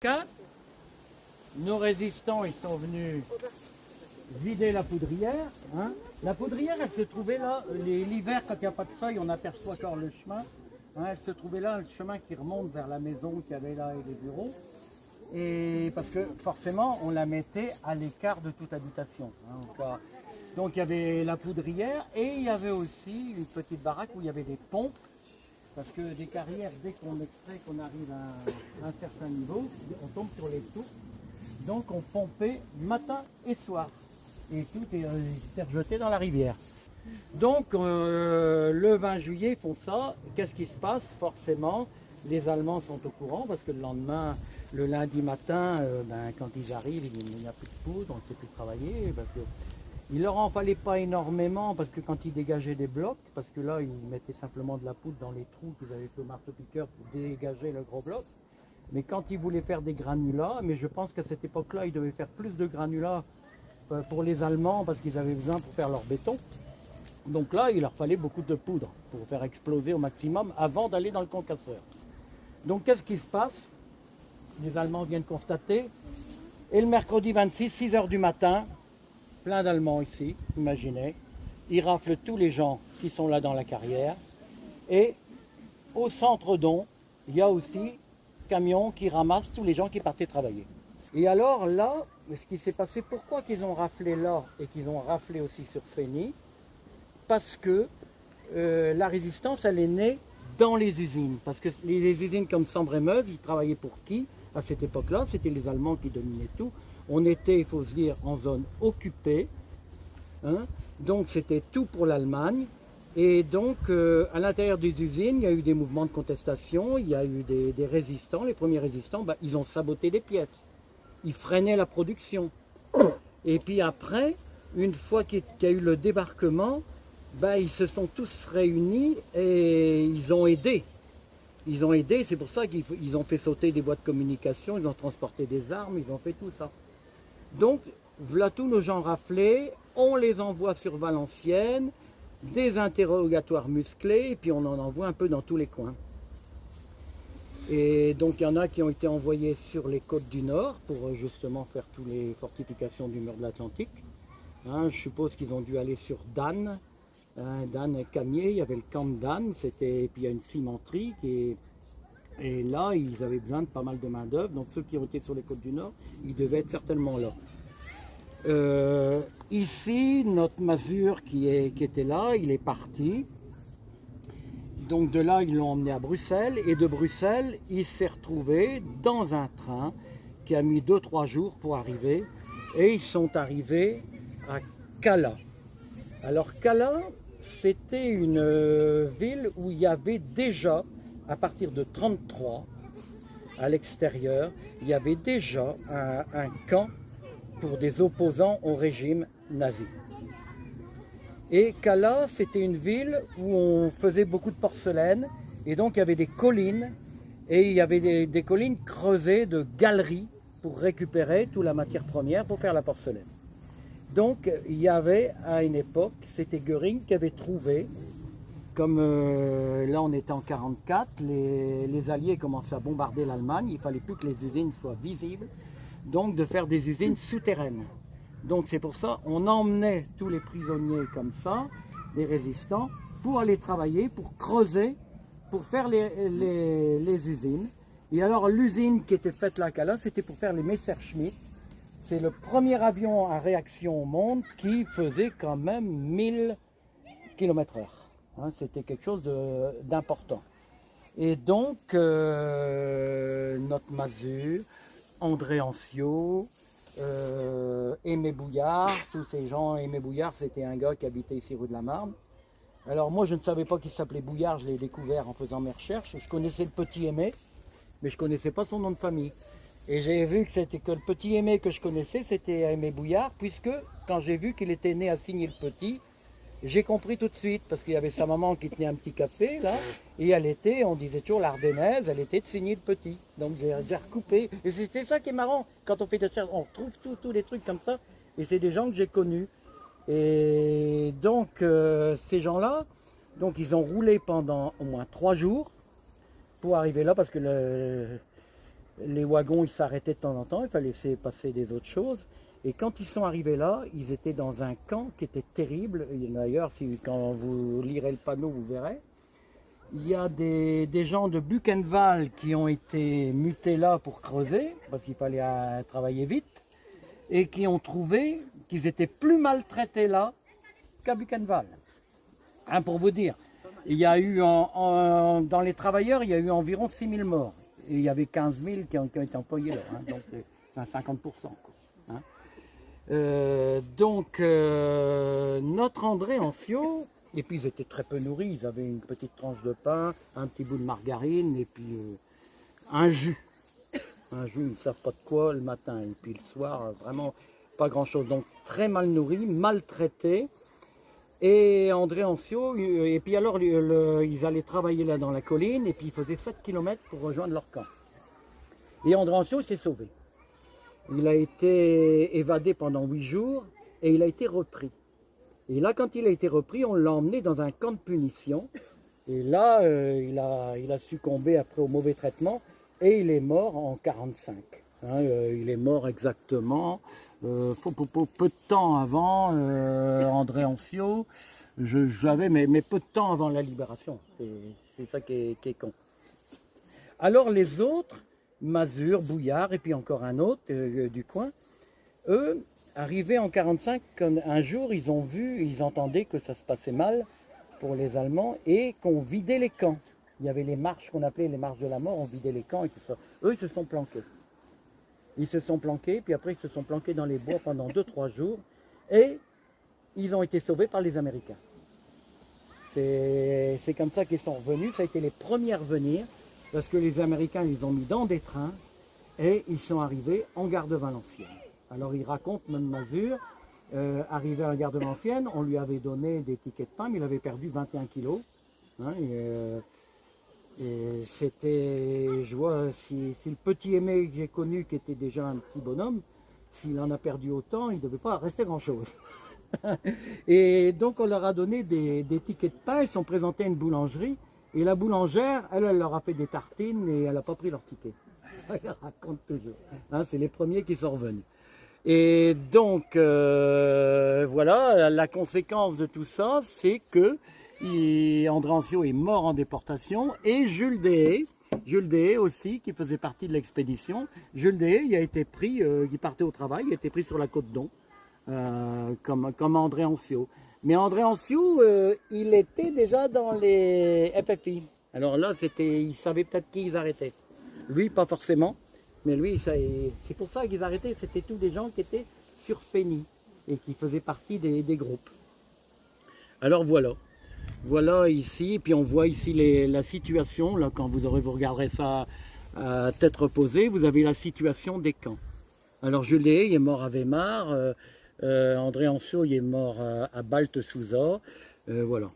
4, nos résistants ils sont venus vider la poudrière. Hein. La poudrière elle se trouvait là, l'hiver quand il n'y a pas de feuilles on aperçoit encore le chemin. Hein, elle se trouvait là, le chemin qui remonte vers la maison qu'il y avait là et les bureaux. Et parce que forcément on la mettait à l'écart de toute habitation. Hein, donc il y avait la poudrière et il y avait aussi une petite baraque où il y avait des pompes. Parce que des carrières, dès qu'on extrait, qu'on arrive à un certain niveau, on tombe sur les tours. Donc on pompait matin et soir. Et tout est rejeté dans la rivière. Donc le 20 juillet, ils font ça. Qu'est-ce qui se passe? Forcément, les Allemands sont au courant parce que le lendemain, le lundi matin, quand ils arrivent, il n'y a plus de poudre, on ne sait plus travailler. Parce que il leur en fallait pas énormément parce que quand ils dégageaient des blocs, parce que là ils mettaient simplement de la poudre dans les trous qu'ils avaient fait au marteau-piqueur pour dégager le gros bloc. Mais quand ils voulaient faire des granulats, mais je pense qu'à cette époque-là ils devaient faire plus de granulats pour les Allemands parce qu'ils avaient besoin pour faire leur béton. Donc là il leur fallait beaucoup de poudre pour faire exploser au maximum avant d'aller dans le concasseur. Donc qu'est-ce qui se passe? Les Allemands viennent constater. Et le mercredi 26, 6 h du matin, plein d'Allemands ici, imaginez. Ils raflent tous les gens qui sont là dans la carrière. Et au centre d'On, il y a aussi camions qui ramassent tous les gens qui partaient travailler. Et alors là, ce qui s'est passé, pourquoi qu'ils ont raflé là et qu'ils ont raflé aussi sur Fény? Parce que la résistance, elle est née dans les usines. Parce que les usines comme Sambre-et-Meuse, ils travaillaient pour qui? À cette époque-là, c'était les Allemands qui dominaient tout. On était, il faut se dire, en zone occupée, hein, donc c'était tout pour l'Allemagne. Et donc, à l'intérieur des usines, il y a eu des mouvements de contestation, il y a eu des résistants. Les premiers résistants, ils ont saboté des pièces. Ils freinaient la production. Et puis après, une fois qu'il y a eu le débarquement, ils se sont tous réunis et ils ont aidé. Ils ont aidé, c'est pour ça qu'ils ont fait sauter des voies de communication, ils ont transporté des armes, ils ont fait tout ça. Donc, voilà tous nos gens raflés, on les envoie sur Valenciennes, des interrogatoires musclés, et puis on en envoie un peu dans tous les coins. Et donc, il y en a qui ont été envoyés sur les côtes du Nord, pour justement faire toutes les fortifications du mur de l'Atlantique. Hein, je suppose qu'ils ont dû aller sur Dan, Dan et Camier, il y avait le camp de Dan, puis il y a une cimenterie et là ils avaient besoin de pas mal de main d'œuvre, donc ceux qui ont été sur les côtes du Nord, ils devaient être certainement là. Ici, notre Masure qui était là, il est parti. Donc de là, ils l'ont emmené à Bruxelles et de Bruxelles, il s'est retrouvé dans un train qui a mis 2-3 jours pour arriver et ils sont arrivés à Cala. Alors Cala, c'était une ville où il y avait déjà, à partir de 1933, à l'extérieur, il y avait déjà un camp pour des opposants au régime nazi. Et Cala, c'était une ville où on faisait beaucoup de porcelaine, et donc il y avait des collines, et il y avait des collines creusées de galeries pour récupérer toute la matière première pour faire la porcelaine. Donc il y avait à une époque, c'était Göring qui avait trouvé, comme là on était en 1944, les Alliés commençaient à bombarder l'Allemagne, il ne fallait plus que les usines soient visibles, donc de faire des usines souterraines. Donc c'est pour ça on emmenait tous les prisonniers comme ça, les résistants, pour aller travailler, pour creuser, pour faire les usines. Et alors l'usine qui était faite là à Cala, c'était pour faire les Messerschmitt. C'est le premier avion à réaction au monde qui faisait quand même 1000 km/h. Hein, c'était quelque chose d'important. Et donc, notre Masure, André Ancio, Aimé Bouillard, tous ces gens, Aimé Bouillard, c'était un gars qui habitait ici rue de la Marne. Alors moi, je ne savais pas qu'il s'appelait Bouillard, je l'ai découvert en faisant mes recherches. Je connaissais le petit Aimé, mais je ne connaissais pas son nom de famille. Et j'ai vu que le petit Aimé que je connaissais, c'était Aimé Bouillard, puisque quand j'ai vu qu'il était né à Signy-le-Petit, j'ai compris tout de suite, parce qu'il y avait sa maman qui tenait un petit café, là, et elle était, on disait toujours l'ardennaise, elle était de Signy-le-Petit. Donc j'ai recoupé, et c'était ça qui est marrant, quand on fait des recherches, on retrouve tous les trucs comme ça, et c'est des gens que j'ai connus. Et donc, ces gens-là, donc ils ont roulé pendant au moins 3 jours, pour arriver là, parce que les wagons ils s'arrêtaient de temps en temps, il fallait laisser passer des autres choses. Et quand ils sont arrivés là, ils étaient dans un camp qui était terrible. D'ailleurs, quand vous lirez le panneau, vous verrez. Il y a des gens de Buchenwald qui ont été mutés là pour creuser, parce qu'il fallait travailler vite, et qui ont trouvé qu'ils étaient plus maltraités là qu'à Buchenwald. Hein, pour vous dire, il y a eu dans les travailleurs, il y a eu environ 6000 morts. Et il y avait 15 000 qui ont été employés là, hein, donc c'est un 50%. Quoi, hein. Notre André Ancio, et puis ils étaient très peu nourris, ils avaient une petite tranche de pain, un petit bout de margarine et puis un jus. Un jus, ils ne savent pas de quoi le matin et puis le soir, vraiment pas grand chose. Donc très mal nourris, maltraités. Et André Ancio, et puis alors ils allaient travailler là dans la colline et puis ils faisaient 7 km pour rejoindre leur camp. Et André Ancio s'est sauvé. Il a été évadé pendant 8 jours et il a été repris. Et là, quand il a été repris, on l'a emmené dans un camp de punition. Et là, il a succombé après au mauvais traitement et il est mort en 1945. Hein, il est mort exactement peu de temps avant André Ancio. Mais peu de temps avant la libération. C'est ça qui est con. Alors les autres, Mazure, Bouillard et puis encore un autre du coin, eux, arrivés en 1945, un jour ils entendaient que ça se passait mal pour les Allemands et qu'on vidait les camps. Il y avait les marches qu'on appelait les marches de la mort, on vidait les camps et tout ça. Eux, ils se sont planqués. Ils se sont planqués, puis après ils se sont planqués dans les bois pendant 2-3 jours et ils ont été sauvés par les Américains. C'est comme ça qu'ils sont revenus, ça a été les premiers à revenir. Parce que les Américains les ont mis dans des trains et ils sont arrivés en gare de Valenciennes. Alors il raconte même Mazure, arrivé à la gare de Valenciennes, on lui avait donné des tickets de pain, mais il avait perdu 21 kilos. Hein, et c'était, je vois, si le petit Aimé que j'ai connu, qui était déjà un petit bonhomme, s'il en a perdu autant, il ne devait pas rester grand-chose. Et donc on leur a donné des tickets de pain, ils sont présentés à une boulangerie. Et la boulangère, elle leur a fait des tartines et elle n'a pas pris leur ticket. Ça, elle raconte toujours. Hein, c'est les premiers qui sont revenus. Et donc, voilà, la conséquence de tout ça, c'est que André Ancio est mort en déportation et Jules Deshaies aussi, qui faisait partie de l'expédition. Jules Deshaies, il a été pris, il partait au travail, il a été pris sur la côte d'On, comme André Ancio. Mais André Ancio, il était déjà dans les FFI. Alors là, il savait peut-être qui ils arrêtaient. Lui, pas forcément. Mais lui, c'est pour ça qu'ils arrêtaient. C'était tous des gens qui étaient sur FENI et qui faisaient partie des groupes. Alors voilà. Voilà ici. Puis on voit ici la situation. Là, quand vous regarderez ça à tête reposée, vous avez la situation des camps. Alors Jules Deshaies, il est mort à Weimar. André Ancio, il est mort à Baltesouza. Voilà.